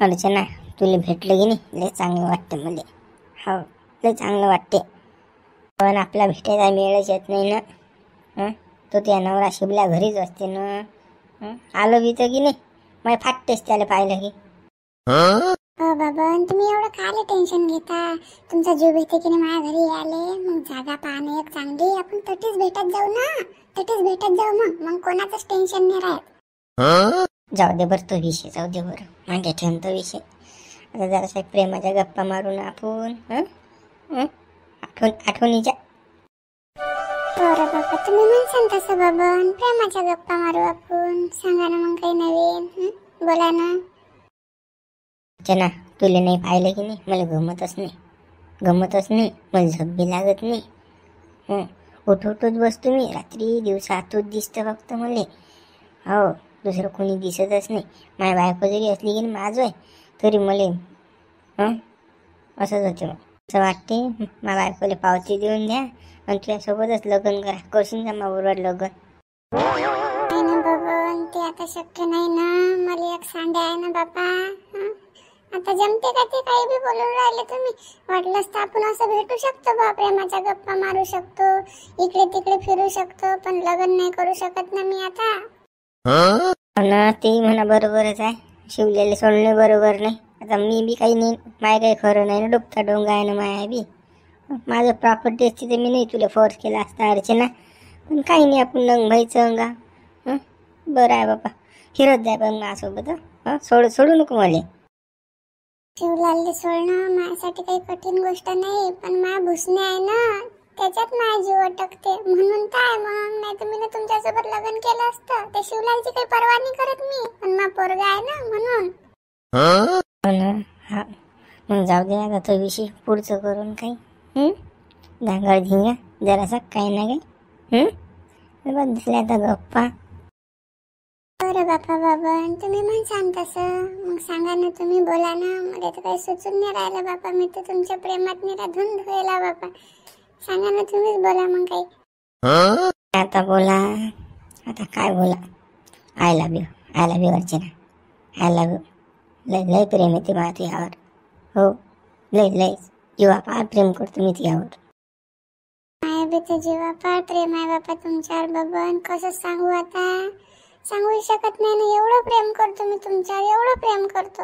अर्चना, तुला भेटलं की नाही लय चांगलं वाटतं मला. हो, लय चांगलं वाटते. पण आपला भेटायचा वेळच येत नाही ना. तो त्या नवरा शिबल्या घरीच असते ना. आलो बी तर की नाही मग फाटतेच त्याला पाहिलं की. हो बाबा, तुम्ही एवढं कायले टेन्शन घेता? तुमचा जीव भेटते की नाही माझ्या घरी आले, मग जागा पाहणे एक चांगली, आपण तटीच भेटत जाऊ ना. तटीच भेटत जाऊ, मग कोणाचंच टेन्शन नाही राहत. जाऊ दे बरं तो विषय, जाऊ दे बरं, मागे ठेवून तो विषय. आता जरासा प्रेमाच्या गप्पा मारून आपण आठवणीच्या. बरं बाबा, तुम्ही म्हणसान तसं बाबा, प्रेमाच्या गप्पा मारू आपण. सांगा ना मग काही नवीन, बोला ना. अर्चना, तुला नाही पाहिलं की नाही मला गमतच नाही. मला झोप बी लागत नाही. उठवतोच बसतो मी रात्री दिवसा, तूच दिसतं फक्त मला. हो, दुसरं कोणी दिसतच नाही. माझ्या बायको जरी असली की नाही माझं तरी मला असंच होते. असं वाटते माझ्या बायकोला पावती देऊन द्या आणि तुझ्यासोबतच लग्न करशील का माझ्याबरोबर लग्न. नाही ना बाबा, ते आता शक्य नाही ना. मला एक सांडे आहे ना बाबा. आता जमते का ते काही बी बोलून राहिले तुम्ही? वाटलंच तर आपण असं भेटू शकतो बा, प्रेमाच्या गप्पा मारू शकतो, इकडे तिकडे फिरू शकतो, पण लग्न नाही करू शकत ना मी आता. ना ते म्हणा बरोबरच आहे. शिवलेले सोडणे बरोबर नाही. आता मी बी काही नाही, माय काही खरं नाही ना. डोकता डोंगा आहे ना माया बी. माझं प्रॉपर्टी असते तर मी नाही तुला फोर्स केला असता अर्चना. पण काही नाही, आपण लंग व्हायचं अंगा. बरं आहे बाबा, फिरत जाय पण माझ्यासोबत. सोडू नको मला. शिवलालले सोडणं माझ्यासाठी काही कठीण गोष्ट नाही, पण माझ्या भुसणे आहे ना, त्याच्यात माझा जीव अटकते म्हणून काय. मग नाही तर मी ना तुमच्यासोबत लग्न केलं असतं. त्या शिवलालची काही पर्वा नाही करत मी, पण माझा पोरगा आहे ना म्हणून. हा, मग जाऊ दे आता तो विषय पुढचं करून काही. धांगड धिंगा जरासा काही ना काही. बदले आता गप्पा. बरं बाबा, तुम्ही म्हणसान तसं. मग सांगा ना, तुम्ही बोला ना. मला तर काही सुचून नाही राहिलं बाबा. मी तर तुमच्या प्रेमात निरा धुंद व्हायला बाबा. सांगा ना, तुम्हीच बोला मग काही. आता बोला, आता काय बोला. I love you Archana. I love you. लय प्रेम येते मला तुझ्यावर. हो, लय जीवापार प्रेम करतो मी तुझ्यावर. माया बी तर जीवापार प्रेम आहे बाबा तुमच्यावर बाबा. कसं सांगू आता, सांगू शकत नाही ना. एवढं प्रेम करतो मी तुमच्यावर, एवढं प्रेम करतो.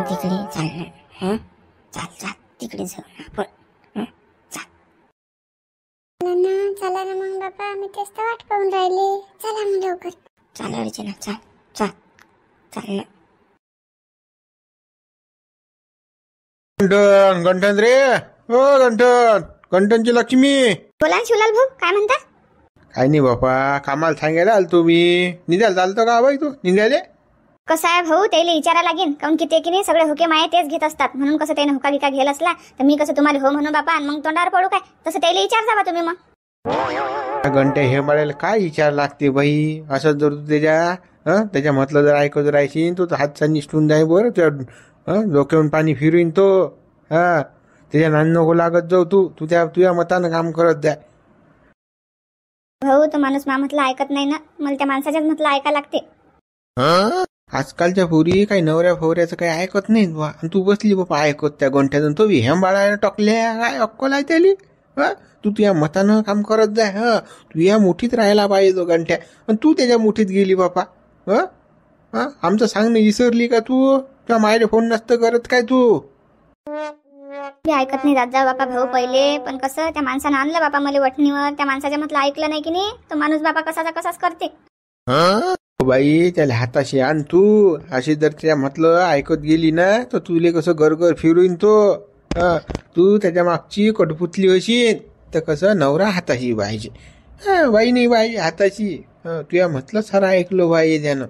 तिकडे चाल चाल तिकडे जाऊ आपण. चला ना मग बाबा, मी तेच तर वाट पाहून राहिले. चला मग लवकर. चाल अर्चना, चाल ना. गंठन रे, हो गंठनची लक्ष्मी. बोला शिवलाल भाऊ, काय म्हणता? काय नाही बापा, कामाला सांगायला आलतो मी. निघायला चालतो का बाई तू निघाले? कसं आहे भाऊ, त्याला विचारा लागेल. काऊन की ते की नाही सगळे होके माये तेच घेत असतात. म्हणून कसं त्याने हुका गिका घेल असला तर मी कसं तुम्हाला हो म्हणू बापा आणि मग तोंडावर पडू काय? तसं त्याला विचार जावा तुम्ही. मग घंटे हे बाळाला काय विचार लागते बाई. असं जर तू त्याच्या म्हटलं जर ऐकत राहायची तो हातचा निष्ठून जाय बरं. त्या डोक्यावरून पाणी फिरवीन तो. त्याच्या नान नको लागत जाऊ. तू तुझ्या मतानं काम करत जाय. भाऊ, तो माणूस म्हटलं ऐकत नाही ना. मला त्या माणसाच्याच म्हटलं ऐका लागते. आजकालच्या पोरी काही नवऱ्या फवऱ्याचं काही ऐकत नाही बा. तू बसली बाबा ऐकत त्या गोंठ्यातून. तो हेम बाळायला टकल्या काय अक्कल आहे त्याली. तू तुझ्या मतानं काम करत जाय. तू या मुठीत राहायला पाहिजे तो गंठ्या, पण तू त्याच्या मुठीत गेली बापा. आमचं सांगणं विसरली का तू? तुझ्या मायले फोन नसतं करत काय तू? ऐकत नाही जात जा बापा भाऊ पहिले. पण कसं त्या माणसानं आणलं बापा मला वठणीवर. त्या माणसाच्या म्हटलं ऐकलं नाही की नाही, तो माणूस बापा कसाच करते. बाई त्याला हाताशी आण तू. अशी जर त्या म्हटलं ऐकत गेली ना तर तुले कसं गरगर फिरवीन तो. तू त्याच्या मागची कटपुतली होशील तर कसं नवरा हाताशी पाहिजे. बाई नाही बाई हाताशी. तुया म्हटलं सारं ऐकलं बाई त्यानं.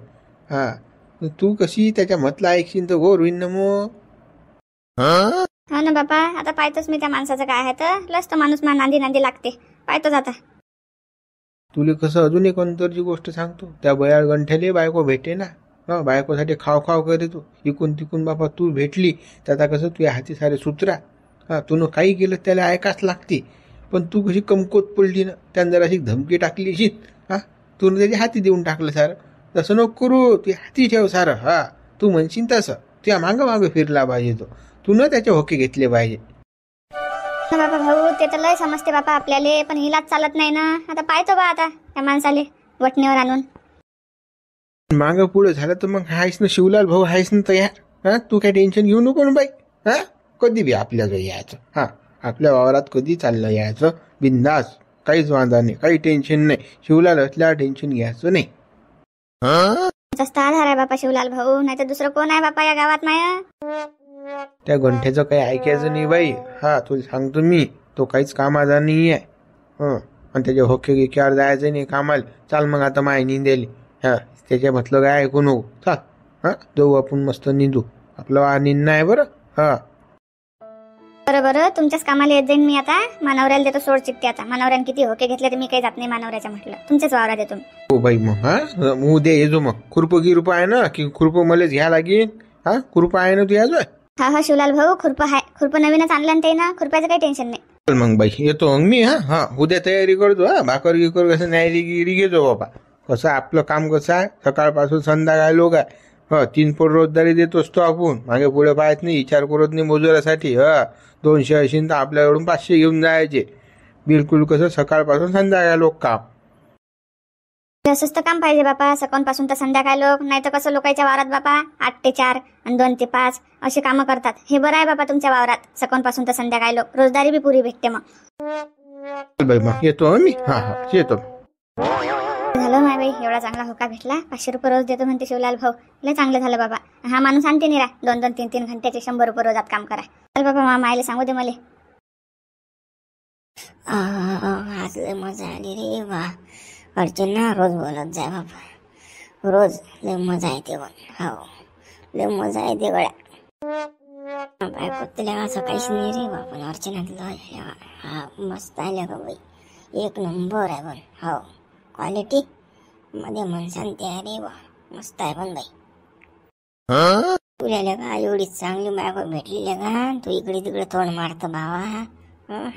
तू कशी त्याच्या म्हटलं ऐकशील तर गोर होईन ना मग. हा ना बापा, आता पाहतोच मी त्या माणसाचं काय आहे तर. लस तो माणूस मा नांदी लागते. पाहतोच आता. तुला कसं अजून एक अंतरची गोष्ट सांगतो. त्या बयाळ गंठ्याले बायको भेटे ना. बायकोसाठी खाव करे तू. इकून तिकून बापा तू भेटली तर आता कसं तुझ्या हाती सारे सुतरा. तू काही केलं त्याला ऐकाच लागते. पण तू कशी कमकोत पडली ना. त्यानं जरा अशी धमकी टाकली शीत. तू त्याच्या हाती देऊन टाकलं सारं. तसं नको करू. तू हाती ठेव सारं. तू म्हणशील तसं तुझ्या मागं मागं फिरला पाहिजे तो, तू न त्याचे होके घेतले पाहिजे. बाबा भाऊ ते तर लय समजते बापा आपल्याला, पण हिलाच चालत नाही ना. आता पाहतो बा आता त्या माणसाले वटणीवर आणून. मागं पुढे झालं तर मग हायस ना शिवलाल भाऊ, हायस ना तयार. हा तू काय टेन्शन घेऊ नको ना बाई. हा कधी बी आपल्या घरी यायचं, हा आपल्या वावरात कधी चाललं यायचं बिंदास, काहीच वांधा नाही, काही टेन्शन नाही. शिवलाल असल्यावर टेन्शन घ्यायचं नाही. जास्त आधार आहे बापा शिवलाल भाऊ, नाही तर दुसरं कोण आहे बापा या गावात माया. त्या गंठ्याचं काही ऐकायचं नाही बाई. हा तुला सांगतो मी, तो काहीच कामाचा नाही आहे. आणि त्याच्या होके गिक्यावर जायचं नाही कामाला. चाल मग आता माय निंदेली. हा त्याच्या म्हटलं काय ऐकू नको. चाल हा जाऊ आपण मस्त निंदू, आपलं वा निंदणं आहे बरं. हा बरं तुमच्याच कामाला येत जाईन मी आता. मानवऱ्याला देतो सोड चिठ्ठी आता. मानवऱ्याने किती होके घेतले तर मी काही जात नाही मानवऱ्याच्या म्हटलं. तुमच्याच वावरात येतो. हो बाई मग हा उद्या येजो मग. खुरप गिरप आहे ना की खुरप मलाच घ्या लागेल. हा खुरप आहे ना तू याजो. हा शिवलाल भाऊ खुरप आहे. खुरप नवीनच आणलं ना ते ना, खुरप्याचं काही टेन्शन नाही. चल मग बाई येतो मग मी. हा उद्या तयारी करतो. हा भाकर गिकर कसं न्यायरी गिरी घेतो बाबा. कसं आपलं काम कसं आहे, सकाळपासून संध्याकाळ लोक आहे. 3 पोट रोजदारी देतोच तो आपण, मागे पुढे पाहत नाही, विचार करत नाही मजुरासाठी. 200 असेल तर आपल्याकडून 500 घेऊन जायचे. बिलकुल कसं सकाळपासून संध्याकाळ लोक काम. असंच तर काम पाहिजे बापा, सकाळपासून तर संध्याकाळ लोक. नाही तर कसं लोकांच्या वावरात बापा 8 ते 4 आणि 2 ते 5 असे कामं करतात. हे बरं आहे बापा तुमच्या वावरात सकाळपासून तर संध्याकाळ लोक, रोजदारी बी पुरी भेटते. मग बाई मग येतो मी. हा येतो. झालं नाही बाई, एवढा चांगला होका भेटला. 500 रुपये रोज देतो म्हणते शिवलाल भाऊ. लय चांगलं झालं बाबा. हा माणूस आणते नाही रा 2-2, 3-3 घंट्याचे 100 रुपये रोजात काम करा. चल बाबा मायला सांगू दे मला. आज लय मजा आली रे वा. अर्चना रोज बोलत जाय बाबा, रोज लय मजा येते बघ. हो लय मजा येते गड्या. बायको तुला असं काहीच नाही रे बा, पण अर्चनात लय हा मस्त आहे का बाई, एक नंबर आहे पण. हो क्वालिटी मध्ये मन शांती आहे रे बा, मस्त आहे पण बाई. तुला का एवढी चांगली बायको भेटली का, तू इकडे तिकडे तोंड मारतो बाबा.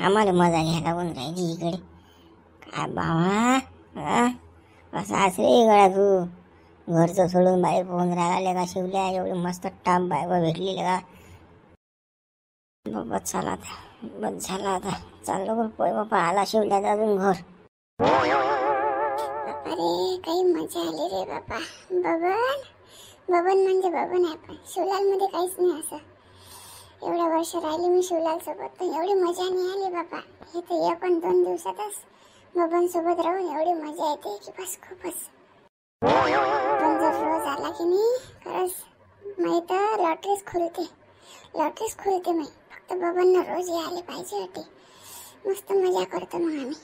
आम्हाला मजा घ्यायला लागून राहिली इकडे काय बाबा. असं रे गळा तू घरचं सोडून बाहेर पोहून राहिला का शिवल्या. एवढी मस्त टाप बायको भेटली का बाबा. चला आता बस झाला, आता चाललो बाबा. आला शिवल्याचा अजून घर. अरे काही मजा आली रे बाबा. बबन म्हणजे बबन आहे, पण शिवलाल मध्ये काहीच नाही. असं एवढ्या वर्ष राहिली मी शिवलाल सोबत, पण एवढी मजा नाही आली बाबा. हे तर 1-2 दिवसातच बबन सोबत राहून एवढी मजा येते की बस खूपच. पण जर रोज आला की नाही खरंच माहित लॉटरीच खुलते मी. फक्त बबन रोज यायला पाहिजे होते. मस्त मजा करतो मग आम्ही.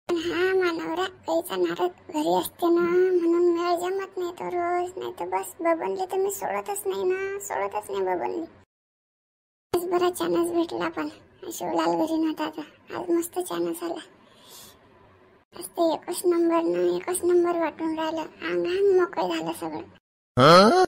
पण हा मानवरा काहीचा नारद घरी असते ना, म्हणून मेळ जमत नाही तो रोज. नाही तर बस बबनले तर मी सोडतच नाही बबनले. आज बरा चानस भेटला, पण शिवलाल घरी नव्हता आता. आज मस्त चानस आला. आज ते एकच नंबर वाटून राहिलं. अंग मोकळं झालं सगळं.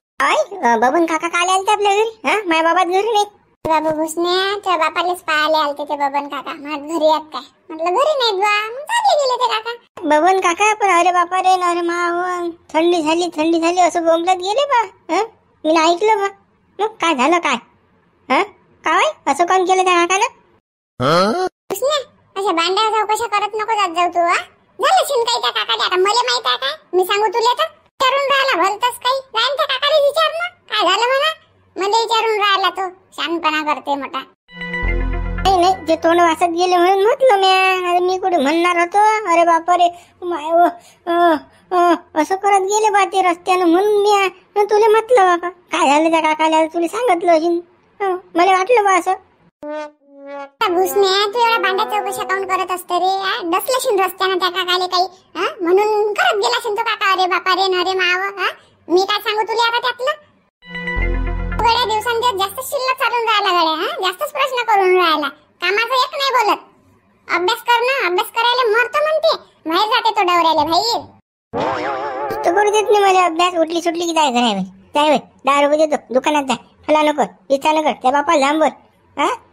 बबन काका काल आलते आपल्या घरी. माझ्या बाबात घरी नाही. बाबा भुसण्या त्या बापालेच पाहायला आलते ते बबन काका. माझ्या घरी आहेत काय म्हटलं, घरी नाहीत बा. मग चालले गेले ते काका. बबन काका पण अरे बापा रे, अरे मा थंडी झाली असं बोंबलत गेले बा. मी ऐकलं बा. मग काय झालं काय काय असं कोण केलं त्या काकानं. अशा बांड्या जाऊ कशा करत नको जात जाऊ तू. झालं शिंकाई त्या काकाला. आता मला माहित आहे काय, मी सांगू तुला तर. विचारून राहिला भलतच काही. जाईन त्या काकाला विचार ना काय झालं म्हणा. मला विचारून राहिला तो. शानपणा करते मोठा. नाही ते तोंड वाचत गेले म्हणून म्हटलं मी. मी कुठे म्हणणार होतो. अरे बापा रे असं करत गेले बा ते रस्त्यानं, म्हणून मी तुला म्हटलं बाबा काय झालं त्या काकाला. तुला सांगितलं असेल. मला वाटलं बा असं. भुसण्या तू एवढा बांड्या चौकशा काऊन करत असते रे. डसलशील रस्त्यानं त्या काकाले काही. म्हणून करत गेला असेल तो काका. अरे बापा रे नरे माव. मी काय सांगू तुला आता त्यातलं. गड्या दिवसांदिवस जास्त शिल्लक चालून राहिला गड्या. जास्तच प्रश्न करून राहिला. कामाचं एक नाही बोलत. अभ्यास कर ना, अभ्यास करायला मरतो म्हणते. बाहेर जाते तो डवऱ्याला बाहेर. तो करू देत नाही मला अभ्यास. उठली सुटली की जायचं नाही. जाय 10 रुपये देतो दुकानात. जा फला नको इच्छा नको त्या बापाला लांबर.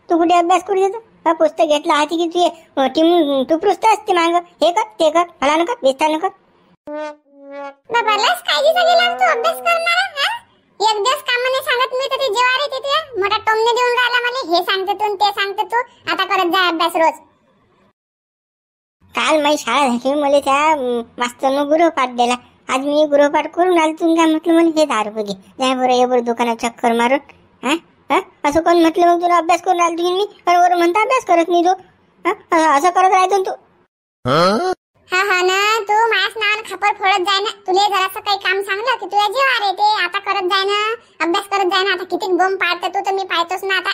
तू कुठे अभ्यास करू देतो. पुस्तक घेतला हाती की तू पृष्ठ असते मांग. हे कर ते कर फला नको विस्तार नको. बाबालाच काळजी सगळी लागतो अभ्यास करणारा. एक दिवस कामाने सांगत मी तर ते जेवारी तिथे मोठा टोमने देऊन राहिला मला, हे सांगते तू ते सांगते तू, आता करत जा अभ्यास रोज. काल माझी शाळा झाली, मला त्या मास्तरनं गृहपाठ दिला. आज मी गृहपाठ करून आलो. तुम्ही काय म्हटलं मला, हे 10 रुपये घे, जाय बरं ये बरं दुकानात चक्कर मारून. हा हा असं कोण म्हटलं मग तुला अभ्यास करून आलो तुम्ही? मी बरोबर म्हणता अभ्यास करत नाही तू. असं करत राहतो तू. हा हा ना, तू माझ्याच नावानं खापर फोडत जाय ना. तुला जरासं काही काम सांगलं की तुझ्या जीवावर येते. आता करत जाय ना, अभ्यास करत जाय ना. आता किती बोंब पाडते तू तर मी पाहतोच ना आता.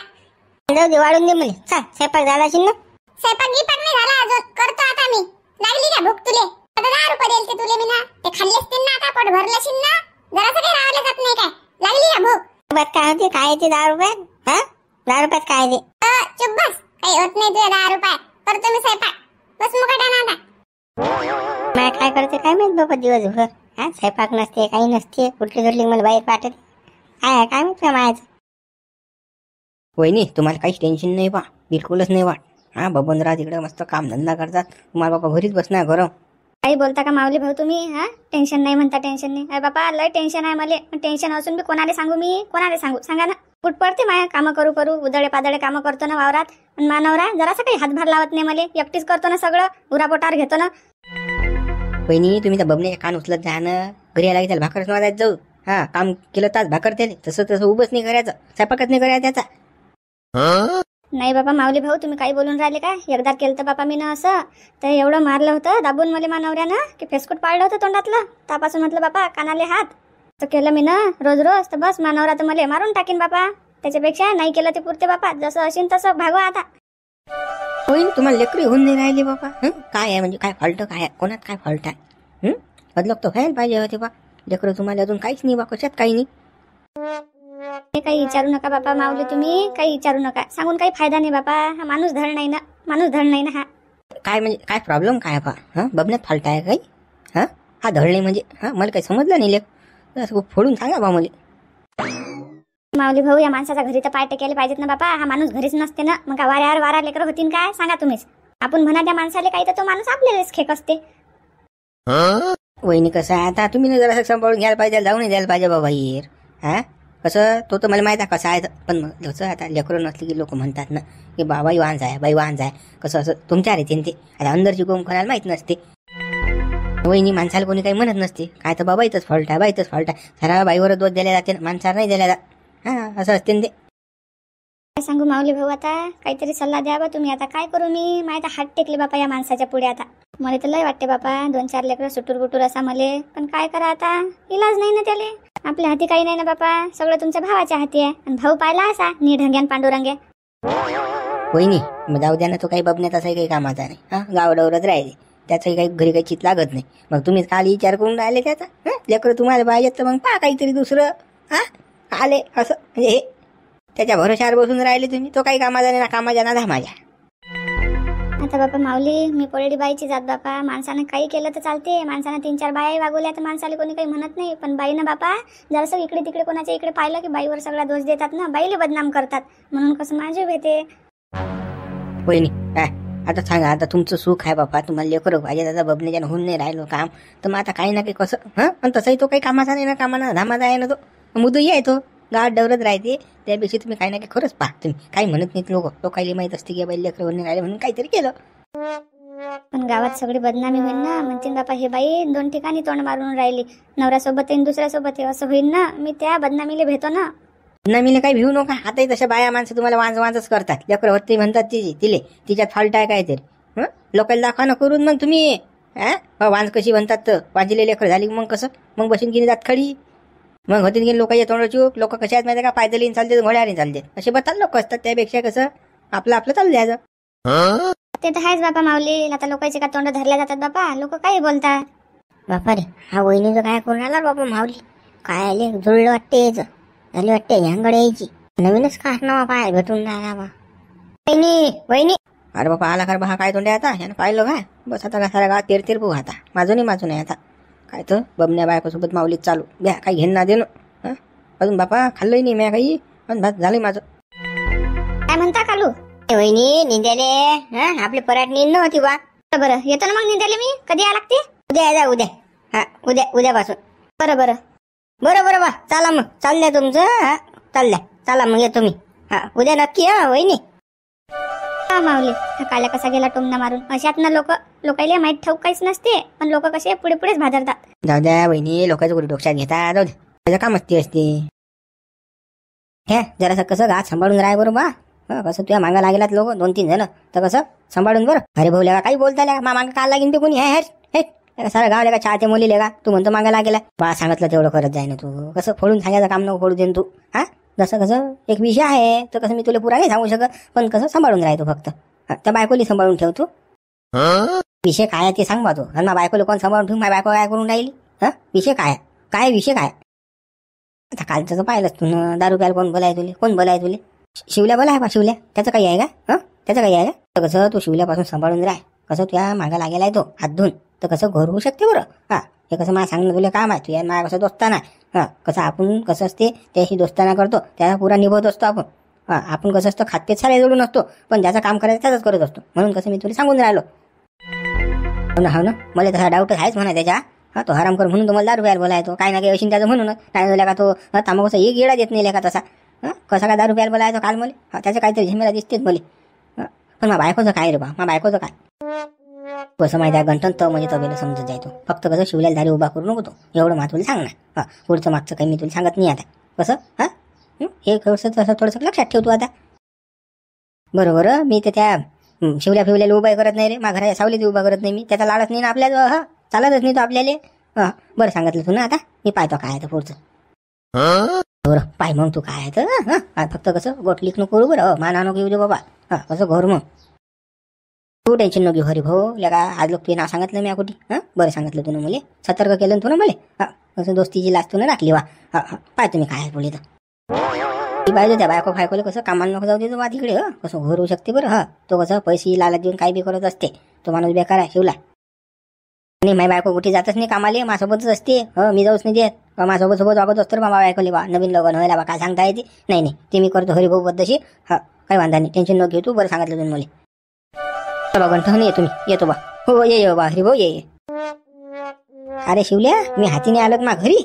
जाऊ दे, वाढून दे मला. चल स्वयंपाक झाला असेल ना? स्वयंपाक गिपाक नाही झाला अजून, करतो आता मी. लागली का भूक तुले? आता 10 रुपये देईल ते तुले मी ना, ते खाल्ले असतील ना, आता पोट भरलं असेल ना, जरासं काही राहिलं जात नाही काय? लागली का भूक? काय होते, काय येते 10 रुपयात? हा 10 रुपयात काय येते? चुप बस, काही होत नाही तुझ्या 10 रुपयात. करतो मी स्वयंपाक, बस मुकाटा ना आता. माय काय करते काय माहित बाबा दिवसभर. हा स्वयंपाक नसते, काही नसते, कुठली मला बाहेर पाठवते. काय काय माहित का मायाचं. वहिनी तुम्हाला काहीच टेन्शन नाही बा, बिलकुलच नाही वाट. हा बबनराव तिकडे मस्त काम धंदा करतात, तुम्हाला बाबा घरीच बसणार गरम. काही बोलता का माऊली भाऊ तुम्ही? हा टेन्शन नाही म्हणता, टेन्शन नाही. अरे बाबा लय टेन्शन आहे मला. टेन्शन असून बी कोणाला सांगू मी? कोणाला सांगू सांगा ना. कुठ पडते माया कामं करू उदळे पादळे कामं करतो ना वावरात. पण मानवरा जरासा काही हातभार लावत नाही मला. एकटीच करतो ना सगळं, उरापोटावर घेतो ना. वहिनी तुम्ही त्या बबनेचे कान उचलत जा ना. घरी आला की त्याला भाकरच वाजायचं जाऊ. हा काम केलं तास भाकर त्याने, तसं उभंच नाही करायचं, स्वयंपाकच नाही करायचा त्याचा. नाही बाबा माऊली भाऊ तुम्ही काही बोलून राहिले का? एकदा केलं तर बापा मी ना असं तर एवढं मारलं होतं दाबून मला मानवऱ्यानं की फेसकूट पाडलं होतं तोंडातलं. त्यापासून म्हटलं बापा कानाले हात तर केलं मी ना रोज तर बस मानवरा तर मला मारून टाकीन बापा. त्याच्यापेक्षा नाही केलं ते पुरते बापा. जसं असेल तसं भागवा आता. होईन तुम्हाला लेकरी होऊन नाही राहिले बाबा. काय आहे म्हणजे काय फॉल्ट काय आहे, कोणात काय फॉल्ट आहे? बदलक तर व्हायला पाहिजे होते बा. लेकरं तुम्हाला अजून काहीच नाही बा, कशात काही नाही. हे काही विचारू नका बापा माऊली, तुम्ही काही विचारू नका. सांगून काही फायदा नाही बापा. हा माणूस धड नाही ना, माणूस धड नाही ना. हा काय म्हणजे काय प्रॉब्लेम काय बा? हा बबण्यात फॉल्ट आहे काही? हा धड नाही म्हणजे मला काही समजलं नाही. लेक फोडून सांगा बा मला. माऊली भाऊ या माणसाचा घरी तर पाय टेकायला पाहिजेत ना बापा. हा माणूस घरीच नसते ना, मग का वाऱ्यावर लेकर होतीन काय? सांगा तुम्हीच. आपण म्हणा त्या माणसाला काही तर तो माणूस आपल्यालाच खेक असते. वहिनी कसं आहे आता, तुम्ही जरा सांभाळून घ्यायला पाहिजे, जाऊ नाही द्यायला पाहिजे बाबा येर. हा कसं तो तर मला माहित आहे कसं आहे. पण मग कसं आता लेकरं नसली की लोक म्हणतात ना की बाई वाहन आहे, बाई वाहन आहे. कसं असं तुमच्या रीतीने ते आता अंदरची गोम कोणाला माहित नसते. वहिनी माणसाला कोणी काही म्हणत नसते. काय तर बाबा इथंच फॉल्ट आहे, बाईतच फॉल्ट आहे. सारा बाईवर दोष दिला जाते ना, माणसाला नाही दिला जात. हा असं असते ना ते. काय सांगू माऊली भाऊ, आता काहीतरी सल्ला द्या बा तुम्ही. आता काय करू मी? माहिती हात टेकले बापा या माणसाच्या पुढे. आता मला तर लय वाटते बापा, 2-4 लेकरं सुटूर बुटूर असा मले. पण काय करा आता, इलाज नाही ना त्याले. आपल्या हाती काही नाही ना बापा, सगळं तुमच्या भावाच्या हाती आहे. आणि भाऊ पाहिला असा निढंग्यान पांडुरंग्या. वहिनी मग जाऊ द्या ना, तो काही बबण्यात असंही काही कामाचा नाही. हा गावडवरच राहिले, त्याचंही काही घरी काही चित लागत नाही. मग तुम्ही काल विचार करून राहिले त्याचा. लेकरं तुम्हाला पाहिजेत तर मग पहा काहीतरी दुसरं. हा आले असं म्हणजे हे त्याच्या भरोशावर बसून राहिले तुम्ही. तो काही कामाचा नाही ना, कामाच्या ना धामाच्या. आता बापा माऊली मी पोळडी बाईची जात बापा. माणसानं काही केलं तर चालते. माणसानं 3-4 बाया वागवल्या तर माणसाला कोणी काही म्हणत नाही. पण बाईनं बापा जरासं इकडे तिकडे कोणाच्या इकडे पाहिलं की बाईवर सगळा दोष देतात ना, बाईले बदनाम करतात. म्हणून कसं माझे भेटे. वहिनी काय आता सांगा, आता तुमचं सुख आहे बापा, तुम्हाला लेकरं पाहिजे. आता बबनेच्यानं होऊन नाही राहिलो काम, तर मग आता काही ना काही कसं. आणि तसंही तो काही कामाचा नाही ना, कामाना धामाचा आहे ना. तो मुदई आहे, तो गावात डवरत राहते. त्यापेक्षा तुम्ही काही ना काही खरंच पहा. तुम्ही काही म्हणत नाहीत लोकांना माहित असते की बाई लेकरं होऊन नाही राहिले म्हणून काहीतरी केलं. पण गावात सगळी बदनामी होईल ना. म्हणतील बापा हे बाई 2 ठिकाणी तोंड मारून राहिली, नवऱ्यासोबत आहे दुसऱ्यासोबत आहे, असं होईल ना. मी त्या बदनामीला भेटतो ना. बदनामीला काही भिवू नका. आताही तशा बाया माणसं तुम्हाला वांजच करतात. लेकरं होती म्हणतात तिले तिच्यात फॉल्ट आहे काहीतरी. लोकांना दाखवा ना करून मग तुम्ही. वांज कशी म्हणतात तर वाजले लेकर झाली मग कसं, मग बसून गेली जात खडी. मग होती गेली लोकांच्या तोंड चूक. लोक कशा आहेत माहिती का, पायदलीन चालते घोड्याने चालते, असे बतात लोक असतात. त्यापेक्षा कसं आपलं चालू द्यायचं. ते तर आहेच बापा माऊली. आता लोकांचे का तोंड धरल्या जातात बापा, लोक काही बोलतात. बापा रे, हा वहिनीचं काय करून राहिला बाबा माऊली. काय आले जुळलं वाटते, यायचं झाली वाटते ह्यांकडे यायची. नवीनच कारनामा पाय भेटून राहिला बा. वहिनी अरे बापा आला कर बा, हा काय तोंडे आता यानं पाहिलं काय. बस आता का साऱ्या गावात तेर बघू आता. माझं नाही आता काय तर बबन्या बायकोसोबत माऊलीत चालू द्या. काही घेणं ना देणं. अजून बापा खाल्लंही नाही म्या काही, पण भात झालंय माझं. काय म्हणता कालू? वहिनी निंद्याले आपली पराठ निंद होती बा. बरं येतो ना मग निंदाले मी. कधी या लागते? उद्या जा, उद्या. हा उद्यापासून. बरं बरं बा, चला मग, चाललंय तुमचं. हा चाललंय, चला मग येतो मी. हा उद्या नक्की या वहिनी. हा माऊली, हा काल्या कसा गेला टोमना मारून. अशात ना लोकायला माहीत ठाऊक काहीच नसते, पण लोक कसे पुढे पुढेच भादरतात. जाऊ द्या वहिनी, लोकांचं कुठे डोक्यात घेतात. जाऊ द्या, त्याचं काम असते. हे जरासं कसं घात सांभाळून राहाय बरोबर. कसं तुझ्या मागा लागेलात लोक 2-3 जण, तर कसं सांभाळून बरं. अरे भाऊ लेगा काही बोलता मा मागं काल लागेल ते कोणी. हे हे सारं गाव लेगा चहाते मुली लेगा, तू म्हणतो मागा लागेला. बा सांगितलं तेवढं करत जाय ना तू. कसं फोडून सांगायचं काम नको फोडू दे तू. हा जसं कसं एक विषय आहे, तर कसं मी तुला पुरा नाही सांगू शकत, पण कसं सांभाळून राहतो फक्त. त्या बायकोली सांभाळून ठेव तू. विषय काय ते सांग बा तू. आणि बायकोला कोण सांभाळून ठेवू, माझ्या बायको काय करून राहिली. विषय काय विषय काय. आता कालचं पाहिलंच तू ना, दारू प्यायला कोण बोलाय तुले. शिवल्या बोलाय बा, शिवल्या. त्याचं काही आहे का. त्याचं काही आहे का. तर कसं तू शिवल्यापासून सांभाळून राह. कसं तुझ्या मागा लागेलाय तो हात धुवून, तर कसं घर होऊ शकते बरं. हे कसं मला सांगणं तुला काम आहे. तुझ्या माझ्या कसं दोस्ताना. कसं आपण कसं असते त्याशी दोस्ताना करतो, त्याला पुरा निभवत असतो आपण. आपण कसं असतं खाते सारे जोडून असतो, पण ज्याचं काम करायचं त्याच करत असतो. म्हणून कसं मी तुला सांगून राहिलो. हो ना, मला तसा डाऊट आहेच म्हणा त्याच्या. तो हराम कर म्हणून तुम्हाला दारू प्यायला बोलायतो. काय ना काही अशी त्याचं म्हणून नाही झालं का तो तांबाखूचा एक येडा देत नाही का तसा. कसा काय दारू प्यायला बोलायचो काल मला. त्याचं काहीतरी झेमेला दिसतेच मला. पण मा बायकोचं काय रे बा, मा बायकोचं काय. कसं माहिती आहे गंठन तर म्हणजे तबेला समजत जायतो. फक्त कसं शिवल्याला दारी उभा करू नको तो, एवढं मा तुला सांगणार. पुढचं मागचं काही मी तुला सांगत नाही आता. कसं हे कसं तसं थोडंसं लक्षात ठेवतो आता. बरोबर, मी तर त्या शिवल्याला उभा करत नाही रे. मा घराच्या सावलीत उभा करत नाही मी. त्याचा लाडच नाही ना आपल्याला. चालतच नाही तो आपल्याला. बरं सांगितलं तू ना, आता मी पाहतो काय आहे पुढचं. बरं पाय मग तू काय आहे तर. फक्त कसं गोटलीक नको करू बरं. माना नको येऊ दे बाबा. कसं घर मग तू टेन्शन नको घेऊ. हरी भाऊ लगा आज लोक तुझे नाव सांगितलं मी कुठे. बरं सांगितलं तू ना मला, सतर्क केलं तू ना मला. कसं दोस्तीची लाच तू ना राखली वा. पाय तुम्ही काय बोलले तर पाहिजे त्या बायकोला कसं कामाला नको जाऊ दे तो बा तिकडे. कसं घर होऊ शकते बरं. तो कसं पैसे लालच देऊन काही बी करत असते. तो माणूस बेकार आहे शिवला. आणि माझी बायको कुठे जातच नाही कामाले, माझ्यासोबतच असते. मी जाऊच नाही देत. माझ्यासोबत वागत असतो बाबा बायकोले बा. नवीन लग्न व्हायला बा काय सांगता येते. नाही ते मी करतो हरिभाऊ बद्दशी. काही वांधा नाही, टेन्शन नको घेऊ तू. बरं सांगितलं तुम्ही मला. चला गंठन ये तुम्ही, येतो बा. हो ये बा हरिभाऊ ये. अरे शिवल्या मी हातीने आलो मा घरी.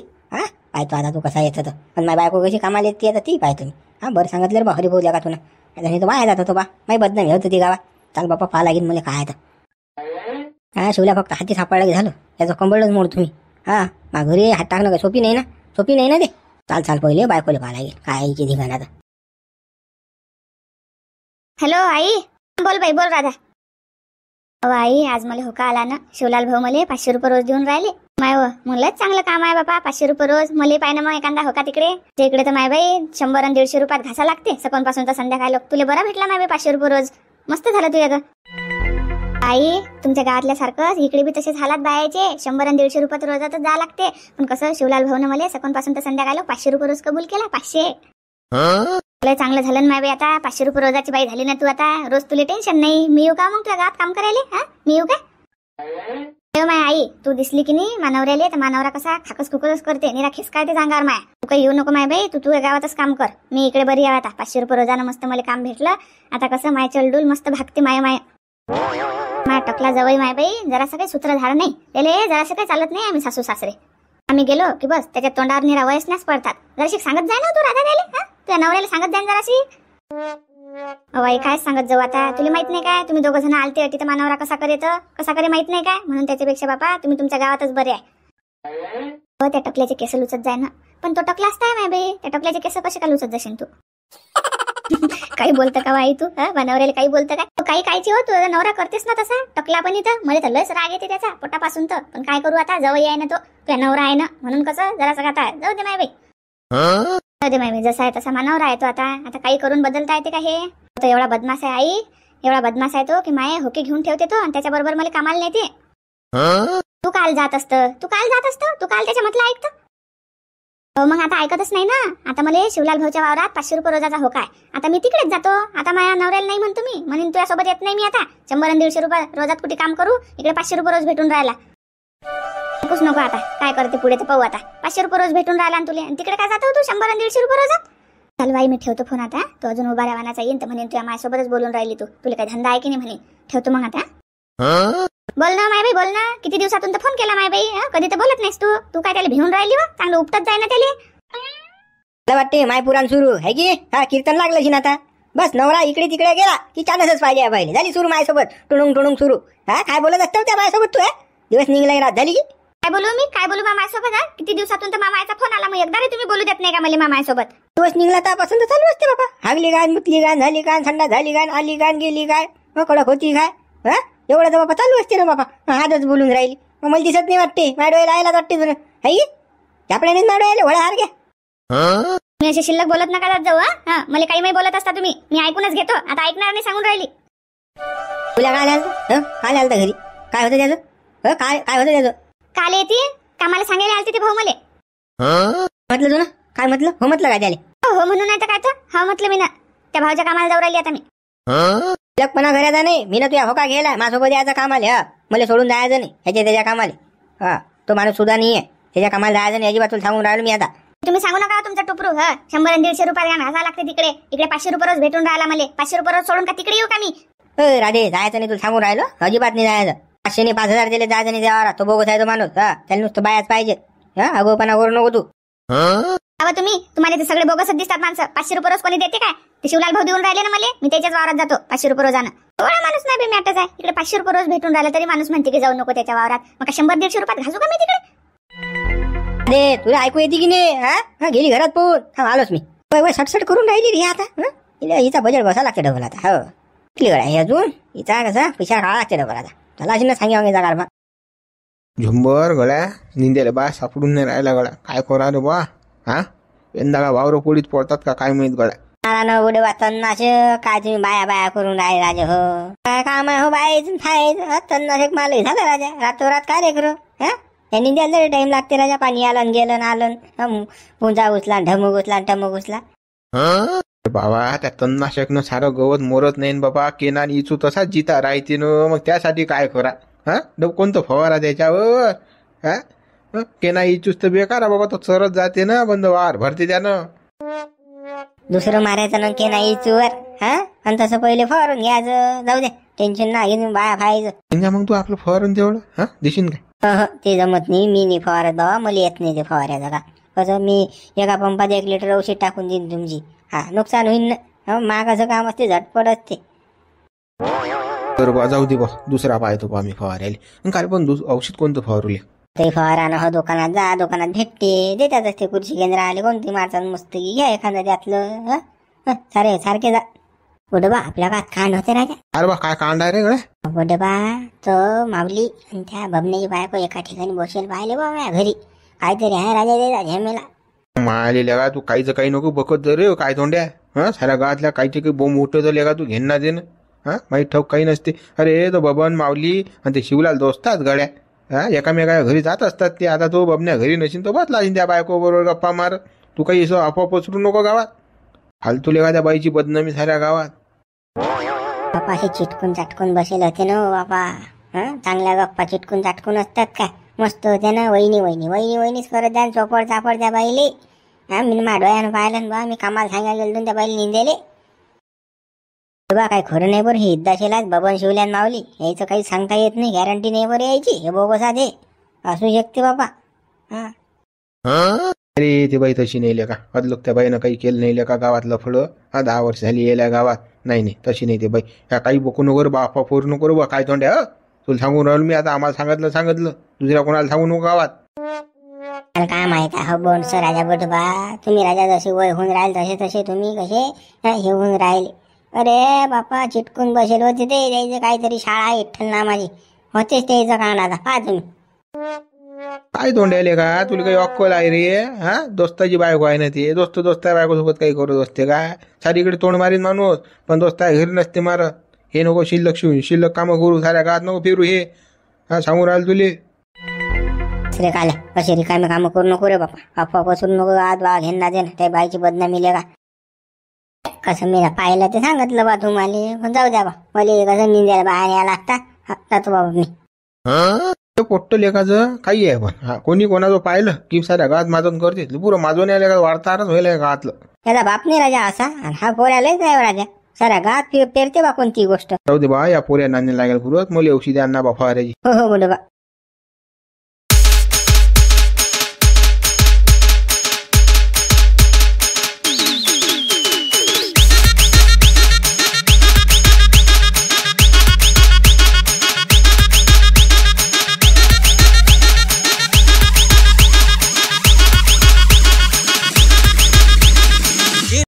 पाहतो आता तू कसा येतं तर. पण माझी बायको कशी कामाला येते आता ती पाहतो मी. बरं सांगितलं बा हरिभाऊ लगा तू ना. आता नाही तो बाहेर जात होतो बा. माझी बदनामी होत ती गावात. चाल बापा पाहा लागेल मला काय तर. शिवल्या फक्त हाती सापडलं झालं. त्याचं कंबळच मोड तुम्ही. मा घरी हात टाकणं काय सोपी नाही ना ते. चाल पहिले बायकोले पाहा लागेल काय की ठिकाण आता. हॅलो आई, बोल बाई बोल राधा. अहो आई, आज मला होका आला ना. शिवलाल भाऊ मला 500 रुपये रोज देऊन राहिले. माय मुलंच चांगलं काम आहे बापा. 500 रुपये रोज मला पाय ना मग एखादा होका तिकडे. इकडे तर माय बाई 100 आणि 150 रुपयात घासा लागते सकाळपासून तर संध्याकाळ. लोक तुला बरा भेटला माय बाई 500 रुपये रोज. मस्त झालं तुझ्या तर. आई तुमच्या गावातल्या सारखंच इकडे बी तसेच हालात बायाचे. 100 आणि 150 रुपयात रोजातच जा लागते. पण कसं शिवलाल भाऊनं मला सकाळपासून तर संध्याकाळ 500 रुपये रोज कबूल केला. 500 लय चांगलं झालं ना माय बाई. आता 500 रुपये रोजाची बाई झाली ना तू आता. रोज तुला टेन्शन नाही. मी येऊ का मग तुझ्या गावात काम करायला. मी येऊ का माय आई. तू दिसली की नाही मानवऱ्याले तर मानवरा कसा खाकस खुकस करते. निरा खिसकाळते जांगावर माया. तू काही येऊ नको माय बाई. तू तुझ्या गावातच काम कर. मी इकडे बरी आहे आता. 500 रुपये रोजानं मस्त मला काम भेटलं. आता कसं माय चलडूल मस्त भागते माय माय टकला जवळ माय बाई. जरासं काही सूत्रधार नाही त्याले. जरासं काही चालत नाही. आम्ही सासू सासरे आम्ही गेलो की बस त्याच्या तोंडावर निरा वयसण्यास पडतात. जराशी सांगत जाय ना तू राधा द्यायला. तुझ्या नवऱ्याला सांगत जाय जराशी. अवाई काय सांगत जाऊ आता. तुला माहित नाही काय. तुम्ही दोघं जण आलते अटी तर मानवरा कसा करे माहित नाही काय. म्हणून त्याच्यापेक्षा बापा तुम्ही तुमच्या गावातच बरे आहे. त्या टकल्याचे केस लुचत जाय ना. पण तो टकला असताय माय बाई. त्या टकल्याचे केस कसे काय लुचत जाशील तू. काही बोलतं का बाई तू. बनवरेला काही बोलतं काय. तो काही कायची हो. तू नवरा करतेस ना तसा टकला पण इथं. मला तर लयच राग येते त्याचा पोटापासून तर. पण काय करू आता. जवळ आहे ना तो. तुझ्या नवरा आहे ना. म्हणून कसं जरासं आता जाऊ दे माय बाई. जाऊ दे माय बाई. जसा आहे तसा मानवरा आहे तो. आता काही करून बदलता येते का. हे तो एवढा बदमाश आहे आई. एवढा बदमाश आहे तो की माये होके घेऊन ठेवते तो. आणि त्याच्याबरोबर मला कामाला नेते. तू काल जात असतं. तू काल त्याच्या म्हटलं ऐकतं. मग आता ऐकतच नाही ना. आता मला शिवलाल भाऊच्या वावरात 500 रुपये रोजाचा होका आहे. आता मी तिकडेच जातो. आता माझ्या नवऱ्याला नाही म्हणतो मी. म्हणून तुझ्यासोबत येत नाही मी आता. 100 आणि 150 रुपये रोजात कुठे काम करू. इकडे 500 रुपये रोज भेटून राहिला. ऐकूच नको आता. काय करते पुढे तर पाहू आता. 500 रुपये रोज भेटून राहिला आणि तुला. तिकडे काय जातो तू 100 आणि 150 रुपये रोजात. चल बाई मी ठेवतो फोन आता. तो अजून उभा राहण्याचा येईन तर म्हणेन तुझ्या माझ्यासोबतच बोलून राहिली तू. तुला काय धंदा आहे की नाही म्हणे. ठेवतो मग आता. बोल ना माय बाई, बोल ना. किती दिवसातून तर फोन केला माय बाई. कधी तर बोलत नाहीस तू काय त्याला भिवून राहिली वा? चांगलं उपटत जाय ना त्याला. मला वाटते माय पुराण सुरू आहे की हा कीर्तन लागलं ना आता. बस नवरा इकडे तिकडे गेला की चालतच पाहिजे पाहिले. झाली सुरू माझ्यासोबत टुणुंग टुणुंग सुरू. काय बोलत असतं त्या माझ्यासोबत तू? दिवस निघलाय रात झाली की काय बोलू मामासोबत? किती दिवसातून तर मामाचा फोन आला, मग एकदा रे तुम्ही बोलू देत नाही का मला मामासोबत? दिवस निघला त्यापासून तर चालू असते बाबा. हागली गाण, मुतली गाण, झाली गाण, थंडा झाली गाण, आली गाण, गेली गाण, मग कडक होती काय. एवढं तर बाबा चालू असते ना बाबा. आजच बोलून राहिली मग मला दिसत नाही वाटते. माडवायला राहायला वाटते तुला है त्यापड्याने माडवायला वळा हार घ्या. मी असे शिल्लक बोलत नका जात जाऊ. मला काही माही बोलत असता तुम्ही. मी ऐकूनच घेतो. आता ऐकणार नाही सांगून राहिली. तुला काय आलं? काय आलं घरी? काय होतं त्याचं? काय होतं त्याचं? काल येते कामाला सांगायला आलते ते भाऊ मले. म्हटलं तू ना काय म्हटलं? हो म्हटलं काय त्याले? हो म्हणून नाही तर काय तर हा म्हटलं मी ना. त्या भाऊच्या कामाला जाऊ राहिली आता मी. लकपणा घराचा नाही. मी ना तुझ्या होका घ्यायला माझ्यासोबत यायचं कामाला. मला सोडून जायचं नाही ह्याच्या त्याच्या कामाला. तो माणूस सुद्धा नाहीये त्याच्या कामाला जायचं नाही अजिबात. तुला सांगून राहिलो मी आता. तुम्ही सांगू नका तुमचा टुपरू. 100 आणि 150 रुपये घासा लागते तिकडे. इकडे 500 रुपये रोज भेटून राहिला मला. 500 रुपये रोज सोडून का तिकडे येऊ का मी? राधे जायचं नाही तुला सांगून राहिलो. अजिबात नाही जायचं. 500 ने 5000 दिले जायचं नाही त्यावर. तो बोगस आहे तो माणूस. त्याला नुसतं बायाच पाहिजे. अगोपणा करू नको तू. तुम्हाला ते सगळे बोगसच दिसतात माणसं. 500 रुपये रोज कोणी देते काय? ते शिवलाल भाऊ देऊन राहिले ना मला. मी त्याच्याच वावरात जातो 500 रुपये रोजानं. थोडा माणूस नाही बे मॅटच आहे. इकडे 500 रुपये रोज भेटून राहिला तरी माणूस म्हणते की जाऊ नको त्याच्या वावरात. मग 100-150 रुपयात घासू का मी तिकडे? अरे तुला ऐकू येते की नाही? गेली घरात पोहून आलोच मी. सटसट करून राहिली रे आता. हिचा बजेट बसा लागते डबल आता. हो किती गळा हे अजून हिचा कसा पैसा काढा लागते डबल आता. त्याला अशी ना सांगा कारभार. झुंबर गळ्या निंद्याला बा सापडून नाही राहिला गळा. काय करा रे बा? यंदा का वावर पोळीत पडतात का काय माहित गळ्या. उडे वाचनाशक काय तुम्ही बाया करून राहिले राजा. हो काय काम आहे हो बायचं खायचं. तन्नाशक माल झालं राजा. रातोरात काय रे करू? यांनी द्यायला टाइम लागते राजा. पाणी आलं गेलं आलं. पुंजा उचला ढमूक उचला टमूक उचला. बाबा त्या तणनाशकनं सारं गवत मोरत नाही बाबा. केना इचू तसाच जिता राहते न. मग त्यासाठी काय करा? कोणतं फवारा त्याच्यावर? केना इचूच तर बेकार बाबा. तो चरत जाते ना. बंद वार भरते त्यानं. दुसरं मारायचं ना केना इचूवर. आणि तसं पहिले फवारून घ्यायचं. जाऊ दे टेन्शन ना घेऊन बाया खायचं. मग तू आपलं फवारून तेवढं देशील काय? ते जमत नाही. मी नाही फवारत बाबा. मला येत नाही ते फवाऱ्याचं का. कसं मी एका पंपात 1 लिटर औषध टाकून देईन तुमची. नुकसान होईल ना. मागाचं काम असते झटपट असते. बरोबर जाऊ दे बा. दुसरा पाहतो बा मी फवारायला. काय पण औषध कोणतं फवारले? ते फवारानं हो दुकानात जा. दुकानात भेटते देतात असते. कृषी केंद्र आले कोणती माणसानं मस्त घ्या एखादं त्यातलं. सारखे जा. कुठं बा आपल्या गात कांड होते राजा. अरे बा काय कांड आहे रे गड्या? कुठं बा तो माऊली आणि त्या बबण्याची बायको एका ठिकाणी बसेल पाहिले बा माझ्या घरी. काहीतरी आहे राजा दे झेमेला. मालेल्या का तू काहीच काही नको बघत जर रे. काय तोंड्या साऱ्या गावातल्या काहीचे काही बोंब मोठं झाले का तू घेणं दे ना. माहीत ठाऊक काही नसते. अरे तो बबन माऊली आणि ते शिवलाल दोस्तात गड्या. एकामेका घरी जात असतात ते. आता तो बबन्या घरी नशीन तो बसला त्या बायको बरोबर गप्पा मार. तू काही असं आपोआप पसरू नको गावात. फालतू लेगा त्या बाईची बदनामी साऱ्या गावात. बापा हे चिटकून चाटकून बसेल होते ना बापा. चांगल्या गप्पा चिटकून चाटकून असतात काय. मस्त होते ना. वहिनीच करत द्या. चोपड चापड त्या बाईले. मी माडवायानं पाहिलं बा. मी कामाला सांगायला गेलो त्या बाईला निंदेले. बा काय खरं नाही बरं. हे इद्दाशेलाच बबन शिवल्यान मावली यायचं काही सांगता येत नाही. गॅरंटी नाही बरं यायची. हे बोगसा दे असू शकते बापा. अरे ते बाई तशी नाही का. अदलोक त्या बाईनं काही केलं नाही का गावातलं फळं. 10 वर्ष झाली यायला गावात. नाही तशी नाही ते बाई. काही बकू नको बा. अफवा फोर नको बा. काय तोंड्या तुला सांगून राहिलो मी आता. आम्हाला सांगितलं दुसऱ्या कोणाला सांगू नको गावात. काय माहित आहे बोंडस राजा बटबा. तुम्ही राजा जसे वय होऊन राहिले तसे तुम्ही कसे हे होऊन राहिले. अरे बापा चिटकून बसेल होते ते. त्याचं काहीतरी शाळा आहे इठ्ठल नामाची. होतेच त्याचं कांड आता पहा तुम्ही. काय तोंड्याले का. तुला काही अक्कल आहे रे? दोस्ताची बायको आहे ना ती. दोस्ता बायकोसोबत काही करत असते काय. सारीकडे तोंड मारीन माणूस. पण दोस्ता घरी नसते मारत. हे नको शिल्लक कामं करू. साऱ्या गावात नको फिरू. हे सांगून राहिलं तुले. रे काल्या कसे रिकामे कामं करू नको रे बापा. अफवा पसरू नको. आज बा घेणं दे ना. त्या बाईची बदनामी ले का. कसं मी पाहिलं ते सांगितलं बा तुम्हाला. पण जाऊ द्या बा. मला कसं निंद्याला बाहेर यायला लागता. जातो बाबा मी. पोट्ट लेखाचं काही आहे पण. कोणी कोणाचं पाहिलं की साऱ्या गावात माजून करते. पुरं माजून यायला का वार्ताहरच व्हायला गावातलं. त्याचा बाप नाही राजा असा. आणि हा पोऱ्यालाच आहे राजा. साऱ्या गात पेरते बा कोणती गोष्ट. जाऊ दे बा, या पोऱ्या नाण्या लागेल पुरत मला औषधी आणा बा फवारायची. हो हो बोल बा.